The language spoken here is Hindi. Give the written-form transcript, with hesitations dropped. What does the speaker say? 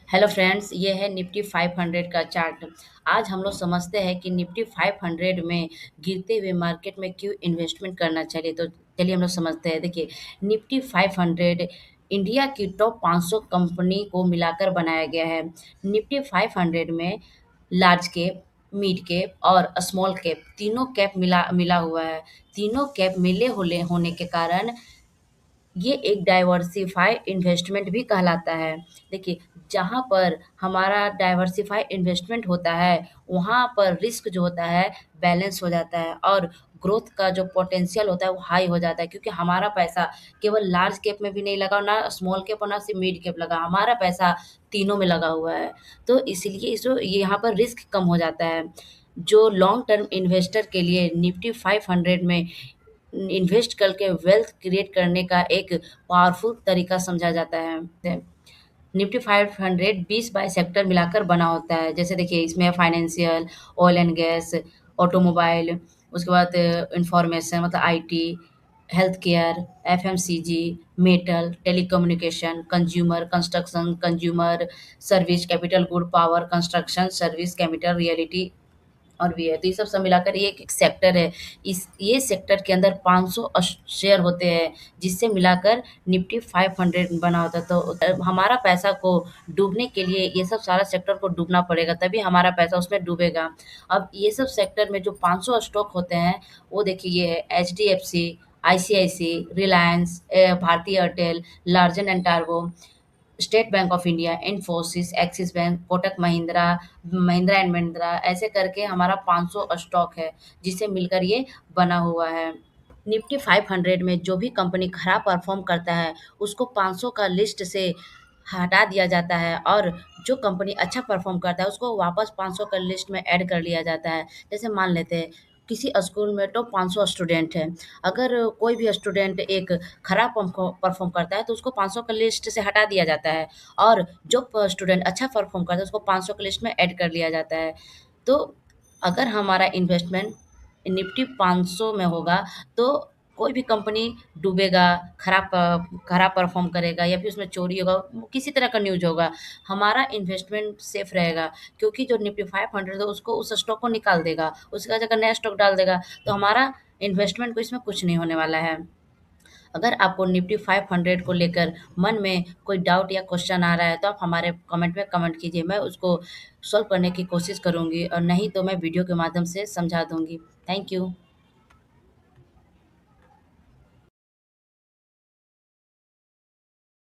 हेलो फ्रेंड्स, ये है निफ्टी 500 का चार्ट। आज हम लोग समझते हैं कि निफ्टी 500 में गिरते हुए मार्केट में क्यों इन्वेस्टमेंट करना चाहिए। तो चलिए हम लोग समझते हैं। देखिए, निफ्टी 500 इंडिया की टॉप 500 कंपनी को मिलाकर बनाया गया है। निफ्टी 500 में लार्ज कैप, मिड कैप और स्मॉल कैप तीनों कैप मिला मिला हुआ है। तीनों कैप मिले होने के कारण ये एक डाइवर्सिफ़ाई इन्वेस्टमेंट भी कहलाता है। देखिए, जहाँ पर हमारा डाइवर्सिफ़ाई इन्वेस्टमेंट होता है, वहाँ पर रिस्क जो होता है बैलेंस हो जाता है और ग्रोथ का जो पोटेंशियल होता है वो हाई हो जाता है, क्योंकि हमारा पैसा केवल लार्ज कैप में भी नहीं लगा और ना स्मॉल कैप और ना सिर्फ मिड कैप लगा, हमारा पैसा तीनों में लगा हुआ है। तो इसलिए जो यहाँ पर रिस्क कम हो जाता है। जो लॉन्ग टर्म इन्वेस्टर के लिए निफ्टी 500 में इन्वेस्ट करके वेल्थ क्रिएट करने का एक पावरफुल तरीका समझा जाता है। निफ्टी 500 20 बाई सेक्टर मिलाकर बना होता है। जैसे देखिए, इसमें financial, oil and gas, automobile, उसके बाद इंफॉर्मेशन मतलब IT, health care, FMCG, metal, telecommunication, consumer, construction, consumer service, capital good, power, construction service, capital reality और भी है। तो ये सब मिलाकर ये एक सेक्टर है। इस ये सेक्टर के अंदर 500 शेयर होते हैं, जिससे मिलाकर निफ्टी 500 बना होता है। तो हमारा पैसा को डूबने के लिए ये सब सारा सेक्टर को डूबना पड़ेगा, तभी हमारा पैसा उसमें डूबेगा। अब ये सब सेक्टर में जो 500 स्टॉक होते हैं, वो देखिए ये है HDFC, ICICI, Reliance, Bharti Airtel, Larsen and टर्बो, State Bank of India, Infosys, Axis Bank, Kotak Mahindra, Mahindra and Mahindra, ऐसे करके हमारा 500 स्टॉक है, जिससे मिलकर ये बना हुआ है। निफ्टी 500 में जो भी कंपनी खराब परफॉर्म करता है, उसको 500 का लिस्ट से हटा दिया जाता है और जो कंपनी अच्छा परफॉर्म करता है, उसको वापस 500 का लिस्ट में ऐड कर लिया जाता है। जैसे मान लेते हैं, किसी स्कूल में तो 500 स्टूडेंट हैं। अगर कोई भी स्टूडेंट एक खराब परफॉर्म करता है, तो उसको 500 का लिस्ट से हटा दिया जाता है और जो स्टूडेंट अच्छा परफॉर्म करता है, उसको 500 का लिस्ट में ऐड कर लिया जाता है। तो अगर हमारा इन्वेस्टमेंट निफ्टी 500 में होगा, तो कोई भी कंपनी डूबेगा, खराब परफ़ॉर्म करेगा या फिर उसमें चोरी होगा, किसी तरह का न्यूज़ होगा, हमारा इन्वेस्टमेंट सेफ़ रहेगा, क्योंकि जो निफ्टी 500 है उसको उस स्टॉक को निकाल देगा, उसके बाद जगह नया स्टॉक डाल देगा, तो हमारा इन्वेस्टमेंट को इसमें कुछ नहीं होने वाला है। अगर आपको निफ्टी 500 को लेकर मन में कोई डाउट या क्वेश्चन आ रहा है, तो आप हमारे कमेंट में कमेंट कीजिए, मैं उसको सॉल्व करने की कोशिश करूँगी और नहीं तो मैं वीडियो के माध्यम से समझा दूँगी। Thank you.